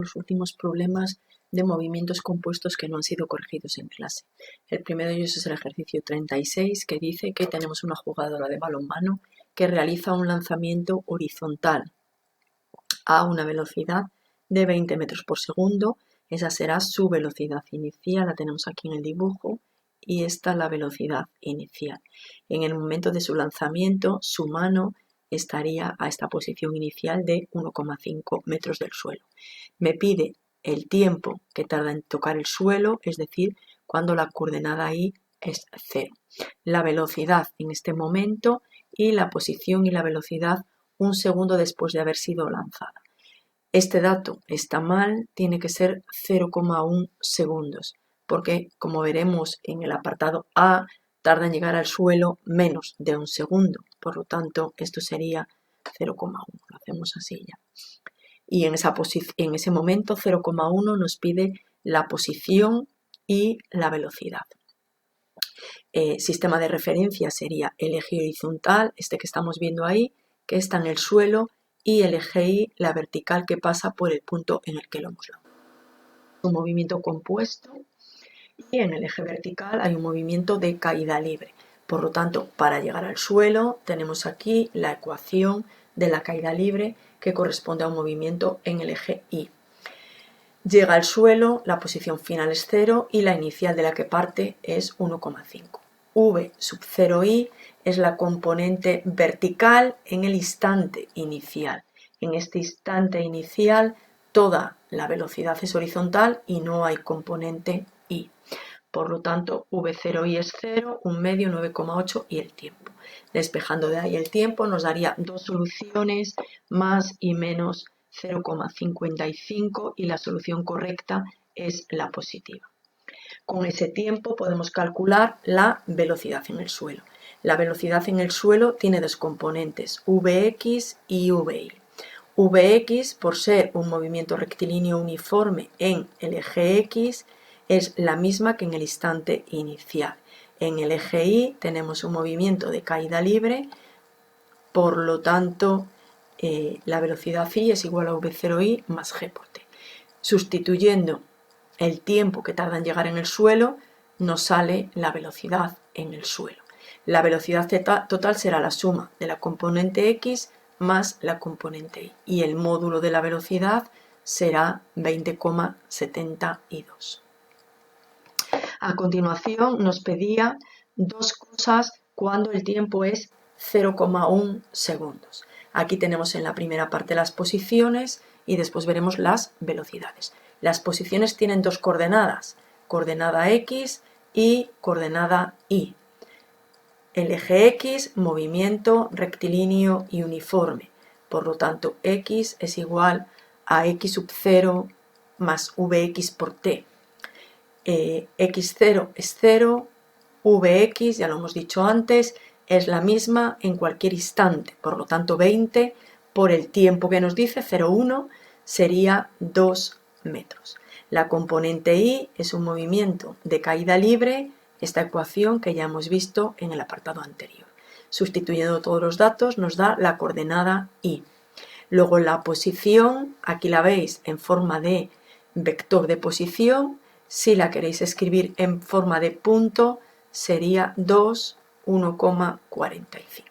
los últimos problemas de movimientos compuestos que no han sido corregidos en clase. El primero de ellos es el ejercicio 36, que dice que tenemos una jugadora de balonmano que realiza un lanzamiento horizontal a una velocidad de 20 metros por segundo. Esa será su velocidad inicial, la tenemos aquí en el dibujo, y esta la velocidad inicial. En el momento de su lanzamiento, su mano estaría a esta posición inicial de 1,5 metros del suelo. Me pide el tiempo que tarda en tocar el suelo, es decir, cuando la coordenada I es 0. La velocidad en este momento y la posición y la velocidad un segundo después de haber sido lanzada. Este dato está mal, tiene que ser 0,1 segundos, porque como veremos en el apartado A, tarda en llegar al suelo menos de un segundo. Por lo tanto, esto sería 0,1. Lo hacemos así ya. Y en ese momento 0,1 nos pide la posición y la velocidad. Sistema de referencia sería el eje horizontal, este que estamos viendo ahí, que está en el suelo, y el eje Y, la vertical, que pasa por el punto en el que lo hemos lanzado. Un movimiento compuesto, y en el eje vertical hay un movimiento de caída libre. Por lo tanto, para llegar al suelo tenemos aquí la ecuación de la caída libre, que corresponde a un movimiento en el eje Y. Llega al suelo, la posición final es 0 y la inicial de la que parte es 1,5. V sub 0i es la componente vertical en el instante inicial. En este instante inicial toda la velocidad es horizontal y no hay componente i. Por lo tanto, V0i es 0, un medio, 9,8 y el tiempo. Despejando de ahí el tiempo nos daría dos soluciones, más y menos 0,55, y la solución correcta es la positiva. Con ese tiempo podemos calcular la velocidad en el suelo. La velocidad en el suelo tiene dos componentes, Vx y Vi. Vx, por ser un movimiento rectilíneo uniforme en el eje X, es la misma que en el instante inicial. En el eje Y tenemos un movimiento de caída libre, por lo tanto la velocidad I es igual a V0i más G por T. Sustituyendo el tiempo que tarda en llegar en el suelo, nos sale la velocidad en el suelo. La velocidad total será la suma de la componente X más la componente Y, y el módulo de la velocidad será 20,72. A continuación nos pedía dos cosas cuando el tiempo es 0,1 segundos. Aquí tenemos en la primera parte las posiciones y después veremos las velocidades. Las posiciones tienen dos coordenadas, coordenada X y coordenada Y. El eje X, movimiento rectilíneo y uniforme. Por lo tanto, X es igual a X sub 0 más Vx por T. X0 es 0, Vx, ya lo hemos dicho antes, es la misma en cualquier instante. Por lo tanto, 20 por el tiempo que nos dice, 0,1, sería 2 metros. La componente Y es un movimiento de caída libre, esta ecuación que ya hemos visto en el apartado anterior. Sustituyendo todos los datos nos da la coordenada Y. Luego la posición, aquí la veis en forma de vector de posición. Si la queréis escribir en forma de punto, sería 2, 1,45.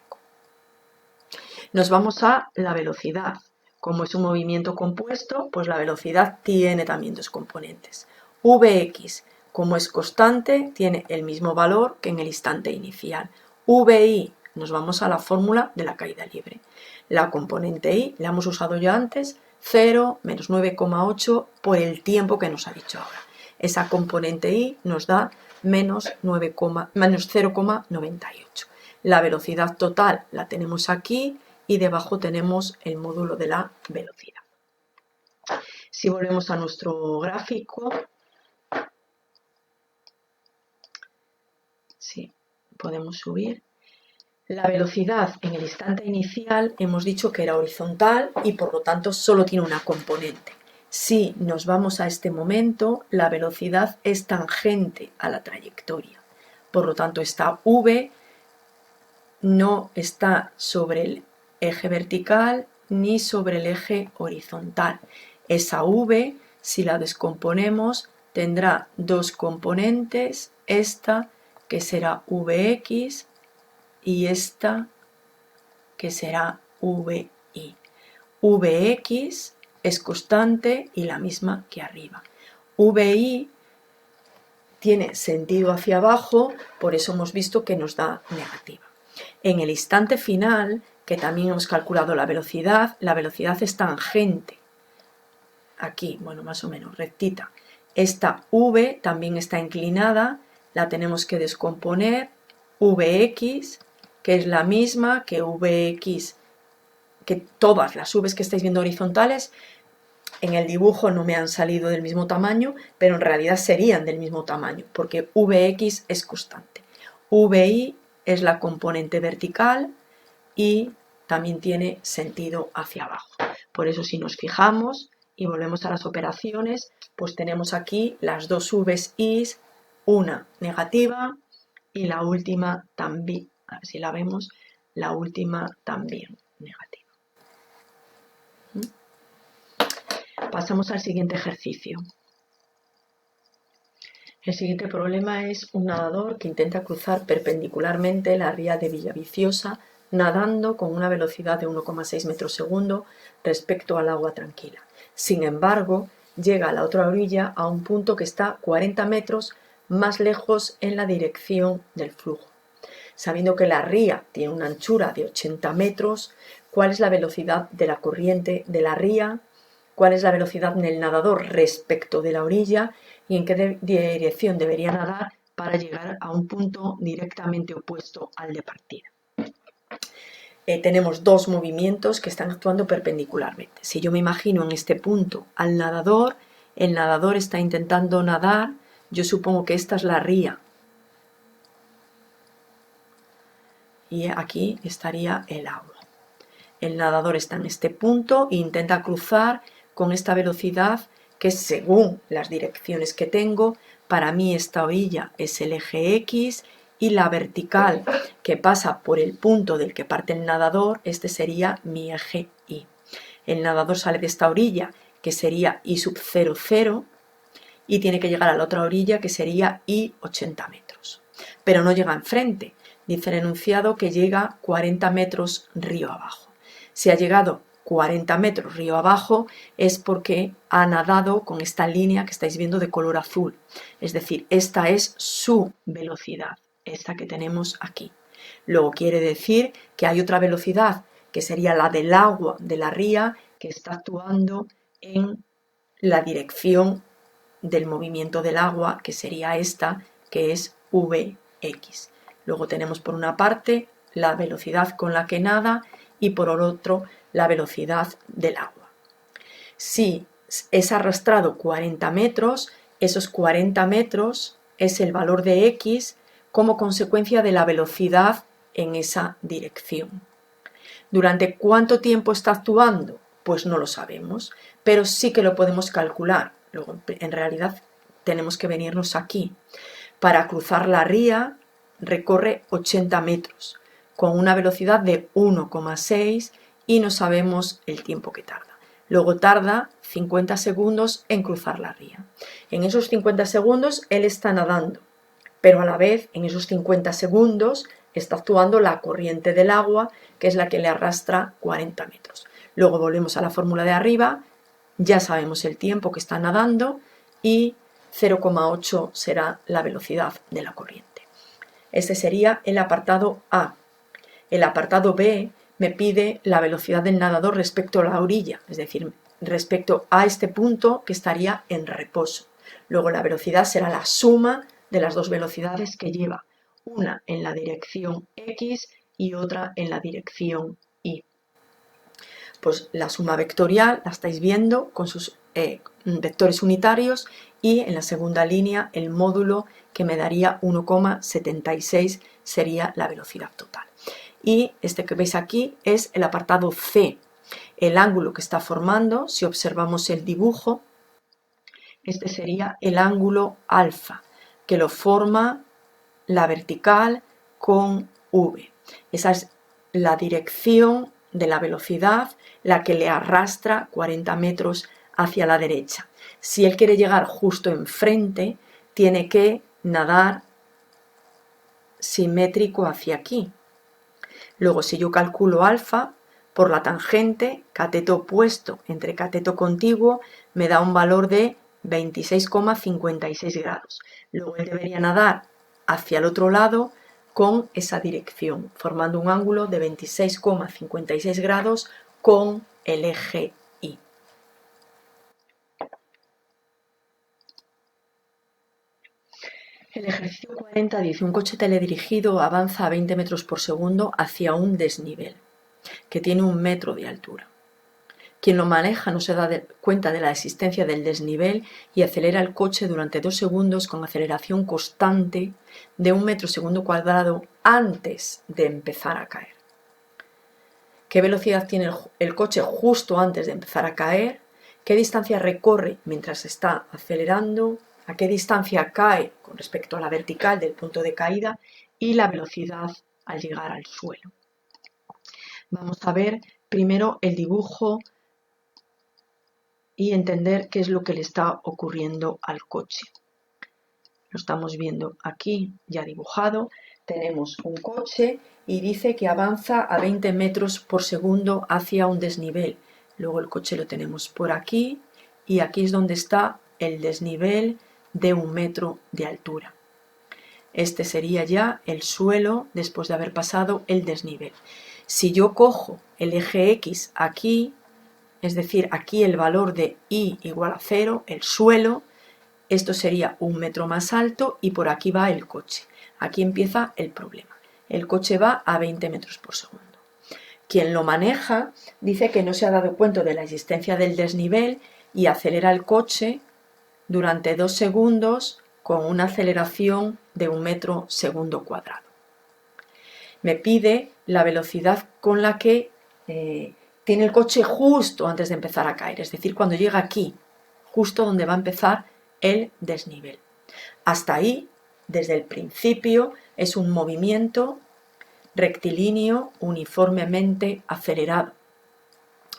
Nos vamos a la velocidad. Como es un movimiento compuesto, pues la velocidad tiene también dos componentes. Vx, como es constante, tiene el mismo valor que en el instante inicial. Vi, nos vamos a la fórmula de la caída libre. La componente I la hemos usado ya antes, 0 menos 9,8 por el tiempo que nos ha dicho ahora. Esa componente I nos da menos 0,98. La velocidad total la tenemos aquí y debajo tenemos el módulo de la velocidad. Si volvemos a nuestro gráfico, sí, podemos subir. La velocidad en el instante inicial hemos dicho que era horizontal y por lo tanto solo tiene una componente. Si nos vamos a este momento, la velocidad es tangente a la trayectoria. Por lo tanto, esta V no está sobre el eje vertical ni sobre el eje horizontal. Esa v, si la descomponemos, tendrá dos componentes, esta que será vx y esta que será vi. Vx es constante y la misma que arriba. Vi tiene sentido hacia abajo, por eso hemos visto que nos da negativa. En el instante final, que también hemos calculado la velocidad es tangente. Aquí, bueno, más o menos, rectita. Esta v también está inclinada, la tenemos que descomponer. Vx, que es la misma que Vx, que todas las v's que estáis viendo horizontales, en el dibujo no me han salido del mismo tamaño, pero en realidad serían del mismo tamaño, porque Vx es constante. Vi es la componente vertical y también tiene sentido hacia abajo. Por eso, si nos fijamos y volvemos a las operaciones, pues tenemos aquí las dos v's y, una negativa y la última también, a ver si la vemos, la última también negativa. Pasamos al siguiente ejercicio. El siguiente problema es un nadador que intenta cruzar perpendicularmente la ría de Villaviciosa nadando con una velocidad de 1,6 metros segundo respecto al agua tranquila. Sin embargo, llega a la otra orilla a un punto que está 40 metros más lejos en la dirección del flujo. Sabiendo que la ría tiene una anchura de 80 metros, ¿cuál es la velocidad de la corriente de la ría? ¿Cuál es la velocidad del nadador respecto de la orilla? ¿Y en qué dirección debería nadar para llegar a un punto directamente opuesto al de partida? Tenemos dos movimientos que están actuando perpendicularmente. Si yo me imagino en este punto al nadador, el nadador está intentando nadar, yo supongo que esta es la ría. Y aquí estaría el agua. El nadador está en este punto e intenta cruzar con esta velocidad que, según las direcciones que tengo, para mí esta orilla es el eje X y la vertical que pasa por el punto del que parte el nadador, este sería mi eje Y. El nadador sale de esta orilla, que sería Y sub 0, 0, y tiene que llegar a la otra orilla, que sería Y 80 metros. Pero no llega enfrente. Dice el enunciado que llega 40 metros río abajo. Si ha llegado 40 metros río abajo es porque ha nadado con esta línea que estáis viendo de color azul. Es decir, esta es su velocidad, esta que tenemos aquí. Luego quiere decir que hay otra velocidad, que sería la del agua de la ría, que está actuando en la dirección del movimiento del agua, que sería esta, que es Vx. Luego tenemos por una parte la velocidad con la que nada y por otro la velocidad del agua. Si es arrastrado 40 metros, esos 40 metros es el valor de x como consecuencia de la velocidad en esa dirección. ¿Durante cuánto tiempo está actuando? Pues no lo sabemos, pero sí que lo podemos calcular. Luego, en realidad tenemos que venirnos aquí. Para cruzar la ría recorre 80 metros con una velocidad de 1,6 y no sabemos el tiempo que tarda. Luego tarda 50 segundos en cruzar la ría. En esos 50 segundos él está nadando, pero a la vez en esos 50 segundos está actuando la corriente del agua, que es la que le arrastra 40 metros. Luego volvemos a la fórmula de arriba, ya sabemos el tiempo que está nadando y 0,8 será la velocidad de la corriente. Este sería el apartado A. El apartado B me pide la velocidad del nadador respecto a la orilla, es decir, respecto a este punto que estaría en reposo. Luego la velocidad será la suma de las dos velocidades que lleva, una en la dirección X y otra en la dirección Y. Pues la suma vectorial la estáis viendo con sus vectores unitarios y en la segunda línea el módulo que me daría 1,76 sería la velocidad total. Y este que veis aquí es el apartado C. El ángulo que está formando, si observamos el dibujo, este sería el ángulo alfa, que lo forma la vertical con V. Esa es la dirección de la velocidad, la que le arrastra 40 metros hacia la derecha. Si él quiere llegar justo enfrente, tiene que nadar simétrico hacia aquí. Luego, si yo calculo alfa, por la tangente, cateto opuesto entre cateto contiguo, me da un valor de 26,56 grados. Luego él debería nadar hacia el otro lado con esa dirección, formando un ángulo de 26,56 grados con el eje Y. El ejercicio 40 dice: un coche teledirigido avanza a 20 metros por segundo hacia un desnivel que tiene 1 metro de altura. Quien lo maneja no se da cuenta de la existencia del desnivel y acelera el coche durante 2 segundos con aceleración constante de 1 metro segundo cuadrado antes de empezar a caer. ¿Qué velocidad tiene el coche justo antes de empezar a caer? ¿Qué distancia recorre mientras está acelerando? ¿A qué distancia cae con respecto a la vertical del punto de caída? Y la velocidad al llegar al suelo. Vamos a ver primero el dibujo y entender qué es lo que le está ocurriendo al coche. Lo estamos viendo aquí ya dibujado. Tenemos un coche y dice que avanza a 20 metros por segundo hacia un desnivel. Luego el coche lo tenemos por aquí y aquí es donde está el desnivel de 1 metro de altura. Este sería ya el suelo después de haber pasado el desnivel. Si yo cojo el eje X aquí, es decir, aquí el valor de Y igual a 0, el suelo, esto sería 1 metro más alto y por aquí va el coche. Aquí empieza el problema. El coche va a 20 metros por segundo. Quien lo maneja dice que no se ha dado cuenta de la existencia del desnivel y acelera el coche durante 2 segundos con una aceleración de 1 metro segundo cuadrado. Me pide la velocidad con la que tiene el coche justo antes de empezar a caer, es decir, cuando llega aquí, justo donde va a empezar el desnivel. Hasta ahí, desde el principio, es un movimiento rectilíneo uniformemente acelerado.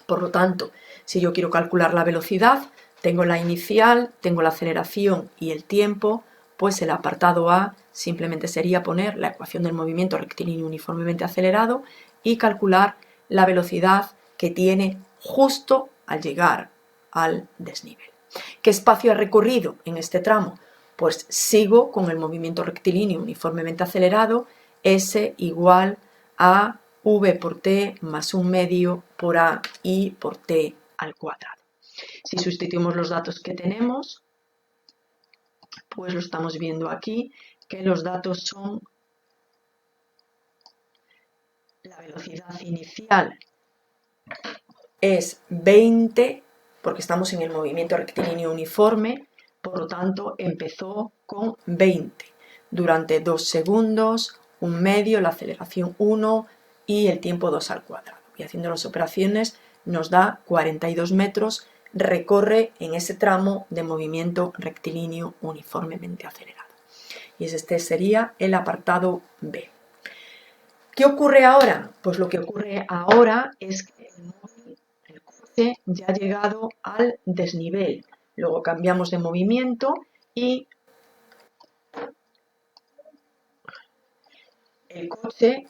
Por lo tanto, si yo quiero calcular la velocidad, tengo la inicial, tengo la aceleración y el tiempo, pues el apartado A simplemente sería poner la ecuación del movimiento rectilíneo uniformemente acelerado y calcular la velocidad que tiene justo al llegar al desnivel. ¿Qué espacio ha recorrido en este tramo? Pues sigo con el movimiento rectilíneo uniformemente acelerado, S igual a V por T más 1 medio por A I por T al cuadrado. Si sustituimos los datos que tenemos, pues lo estamos viendo aquí, que los datos son la velocidad inicial es 20, porque estamos en el movimiento rectilíneo uniforme, por lo tanto empezó con 20. Durante 2 segundos, 1 medio, la aceleración 1 y el tiempo 2 al cuadrado. Y haciendo las operaciones nos da 42 metros, recorre en ese tramo de movimiento rectilíneo uniformemente acelerado. Y este sería el apartado B. ¿Qué ocurre ahora? Pues lo que ocurre ahora es que el coche ya ha llegado al desnivel. Luego cambiamos de movimiento y el coche,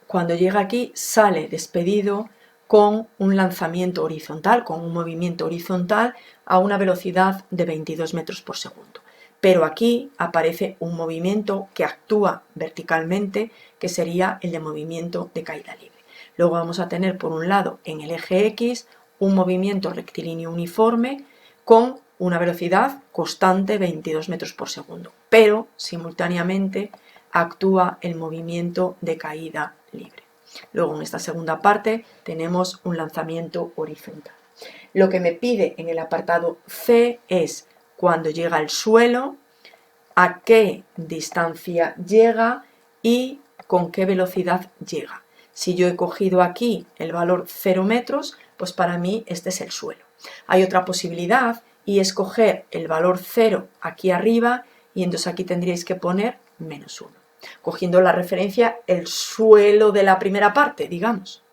cuando llega aquí, sale despedido con un lanzamiento horizontal, con un movimiento horizontal a una velocidad de 22 metros por segundo. Pero aquí aparece un movimiento que actúa verticalmente, que sería el de movimiento de caída libre. Luego vamos a tener por un lado en el eje X un movimiento rectilíneo uniforme con una velocidad constante 22 metros por segundo, pero simultáneamente actúa el movimiento de caída libre. Luego en esta segunda parte tenemos un lanzamiento horizontal. Lo que me pide en el apartado C es cuando llega al suelo, a qué distancia llega y con qué velocidad llega. Si yo he cogido aquí el valor 0 metros, pues para mí este es el suelo. Hay otra posibilidad y es coger el valor 0 aquí arriba y entonces aquí tendríais que poner menos 1. Cogiendo la referencia el suelo de la primera parte, digamos.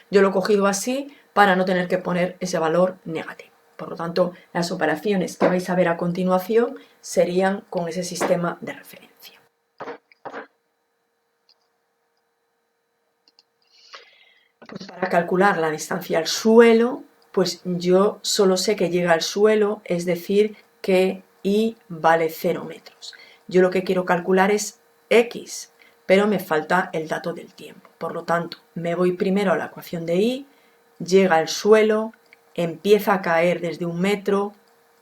Yo lo he cogido así para no tener que poner ese valor negativo. Por lo tanto, las operaciones que vais a ver a continuación serían con ese sistema de referencia. Pues para calcular la distancia al suelo, pues yo solo sé que llega al suelo, es decir, que y vale 0 metros. Yo lo que quiero calcular es x, pero me falta el dato del tiempo. Por lo tanto, me voy primero a la ecuación de y, llega al suelo, empieza a caer desde 1 metro,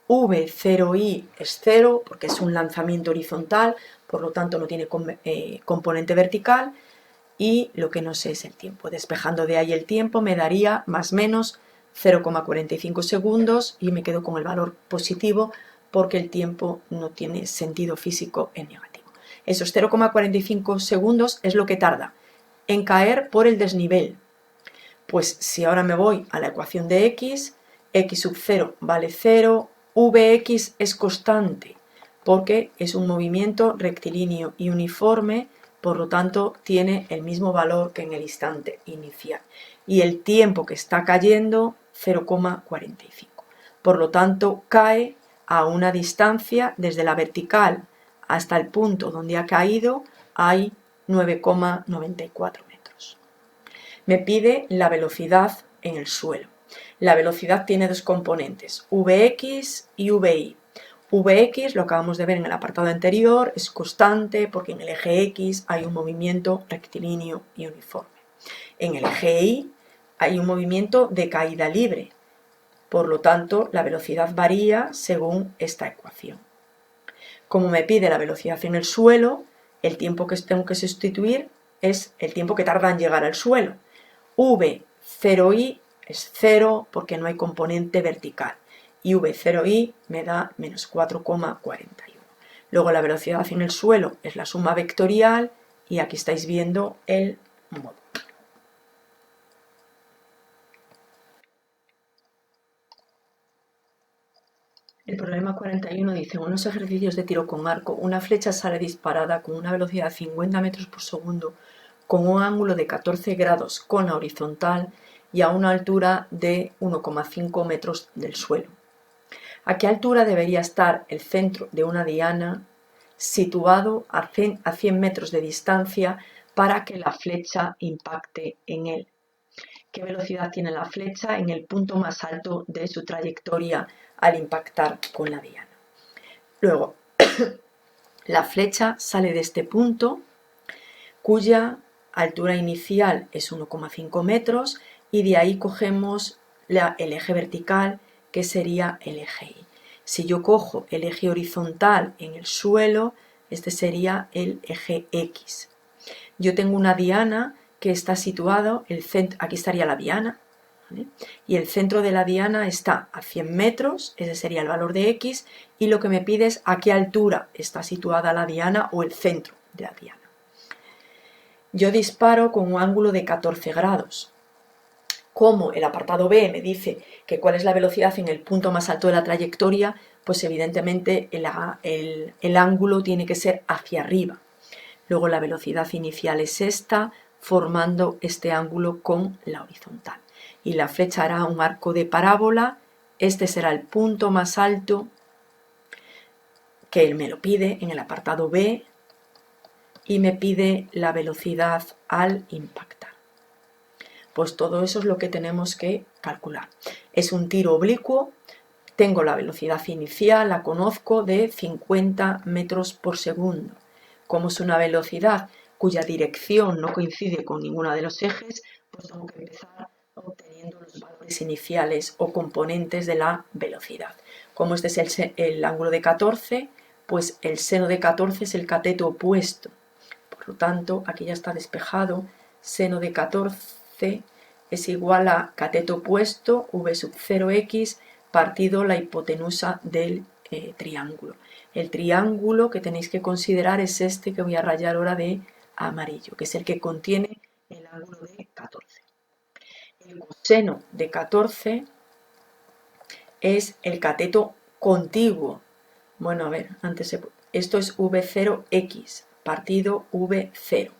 v0i es 0 porque es un lanzamiento horizontal, por lo tanto no tiene componente vertical, y lo que no sé es el tiempo. Despejando de ahí el tiempo me daría más o menos 0,45 segundos y me quedo con el valor positivo porque el tiempo no tiene sentido físico en negativo. Esos 0,45 segundos es lo que tarda en caer por el desnivel. Pues si ahora me voy a la ecuación de x sub 0 vale 0, vx es constante porque es un movimiento rectilíneo y uniforme, por lo tanto tiene el mismo valor que en el instante inicial. Y el tiempo que está cayendo, 0,45. Por lo tanto, cae a una distancia desde la vertical hasta el punto donde ha caído, hay 9,94 metros. Me pide la velocidad en el suelo. La velocidad tiene dos componentes, Vx y Vi. Vx, lo acabamos de ver en el apartado anterior, es constante porque en el eje X hay un movimiento rectilíneo y uniforme. En el eje Y hay un movimiento de caída libre, por lo tanto la velocidad varía según esta ecuación. Como me pide la velocidad en el suelo, el tiempo que tengo que sustituir es el tiempo que tarda en llegar al suelo. V0i es 0 porque no hay componente vertical y V0i me da menos 4,41. Luego la velocidad en el suelo es la suma vectorial y aquí estáis viendo el módulo. El problema 41 dice, en unos ejercicios de tiro con arco, una flecha sale disparada con una velocidad de 50 metros por segundo con un ángulo de 14 grados con la horizontal y a una altura de 1,5 metros del suelo. ¿A qué altura debería estar el centro de una diana situado a 100 metros de distancia para que la flecha impacte en él? ¿Qué velocidad tiene la flecha en el punto más alto de su trayectoria al impactar con la diana? Luego, la flecha sale de este punto, cuya altura inicial es 1,5 metros, y de ahí cogemos el eje vertical, que sería el eje Y. Si yo cojo el eje horizontal en el suelo, este sería el eje X. Yo tengo una diana que está situado, aquí estaría la diana, ¿vale? Y el centro de la diana está a 100 metros, ese sería el valor de X, y lo que me pide es a qué altura está situada la diana o el centro de la diana. Yo disparo con un ángulo de 14 grados. Como el apartado B me dice que cuál es la velocidad en el punto más alto de la trayectoria, pues evidentemente el ángulo tiene que ser hacia arriba. Luego la velocidad inicial es esta, formando este ángulo con la horizontal. Y la flecha hará un arco de parábola, este será el punto más alto que él me lo pide en el apartado B y me pide la velocidad al impactar. Pues todo eso es lo que tenemos que calcular. Es un tiro oblicuo, tengo la velocidad inicial, la conozco, de 50 metros por segundo. Como es una velocidad cuya dirección no coincide con ninguno de los ejes, pues tengo que empezar obteniendo los valores iniciales o componentes de la velocidad. Como este es el ángulo de 14, pues el seno de 14 es el cateto opuesto. Por lo tanto, aquí ya está despejado, seno de 14 es igual a cateto opuesto, v sub 0x, partido la hipotenusa del triángulo. El triángulo que tenéis que considerar es este que voy a rayar ahora de amarillo, que es el que contiene el ángulo de 14. El coseno de 14 es el cateto contiguo. Bueno, a ver, esto es v0x partido v0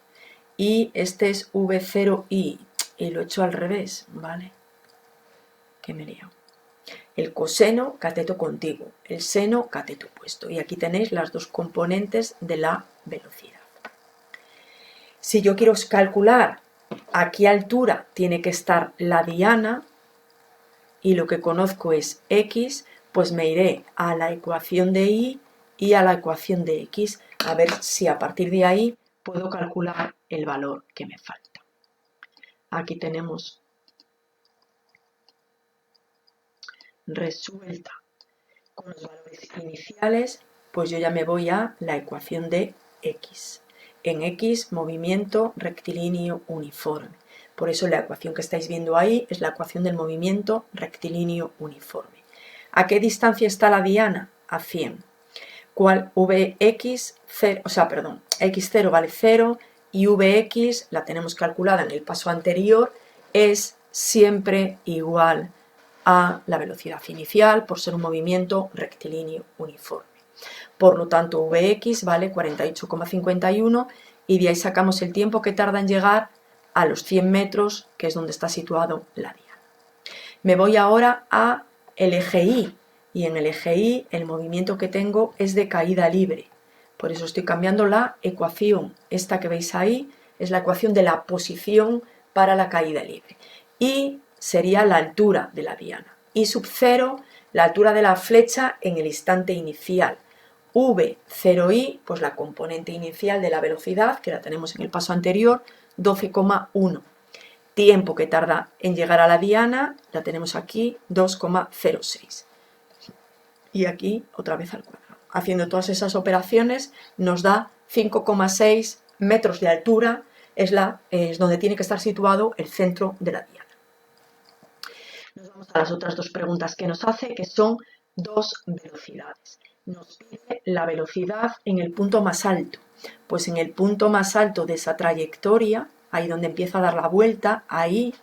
y este es v0i y lo he hecho al revés, ¿vale? que me leo. El coseno, cateto contiguo, el seno, cateto opuesto. Y aquí tenéis las dos componentes de la velocidad. Si yo quiero calcular a qué altura tiene que estar la diana, y lo que conozco es x, pues me iré a la ecuación de y y a la ecuación de x, a ver si a partir de ahí puedo calcular el valor que me falta. Aquí tenemos resuelta con los valores iniciales, pues yo ya me voy a la ecuación de x. En x, movimiento rectilíneo uniforme. Por eso la ecuación que estáis viendo ahí es la ecuación del movimiento rectilíneo uniforme. ¿A qué distancia está la diana? A 100. ¿Cuál? Vx, x0 vale 0 y Vx, la tenemos calculada en el paso anterior, es siempre igual a la velocidad inicial por ser un movimiento rectilíneo uniforme. Por lo tanto, Vx vale 48,51 y de ahí sacamos el tiempo que tarda en llegar a los 100 metros, que es donde está situado la diana. Me voy ahora a el eje Y, y en el eje Y el movimiento que tengo es de caída libre. Por eso estoy cambiando la ecuación. Esta que veis ahí es la ecuación de la posición para la caída libre. Y sería la altura de la diana. Y sub 0, la altura de la flecha en el instante inicial. V0i, pues la componente inicial de la velocidad, que la tenemos en el paso anterior, 12,1. Tiempo que tarda en llegar a la diana, la tenemos aquí, 2,06. Y aquí otra vez al cuadrado. Haciendo todas esas operaciones nos da 5,6 metros de altura, es donde tiene que estar situado el centro de la diana. Nos vamos a las otras dos preguntas que nos hace, que son dos velocidades. Nos pide la velocidad en el punto más alto. Pues en el punto más alto de esa trayectoria, ahí donde empieza a dar la vuelta, ahí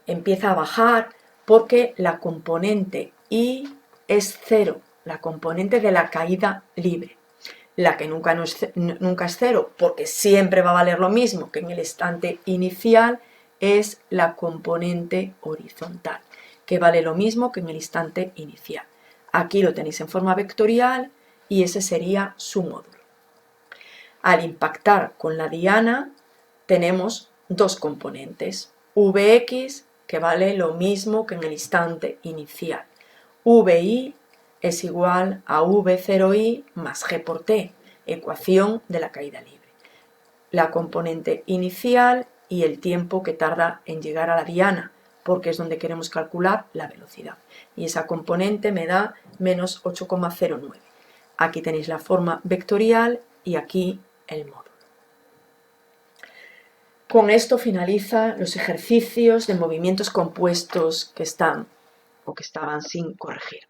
empieza a bajar porque la componente y es 0, la componente de la caída libre. La que nunca es 0, porque siempre va a valer lo mismo que en el instante inicial, es la componente horizontal, que vale lo mismo que en el instante inicial. Aquí lo tenéis en forma vectorial y ese sería su módulo. Al impactar con la diana tenemos dos componentes, Vx, que vale lo mismo que en el instante inicial. Vi es igual a V0i más g por t, ecuación de la caída libre. La componente inicial y el tiempo que tarda en llegar a la diana, porque es donde queremos calcular la velocidad. Y esa componente me da menos 8,09. Aquí tenéis la forma vectorial y aquí el módulo. Con esto finaliza los ejercicios de movimientos compuestos que están o que estaban sin corregir.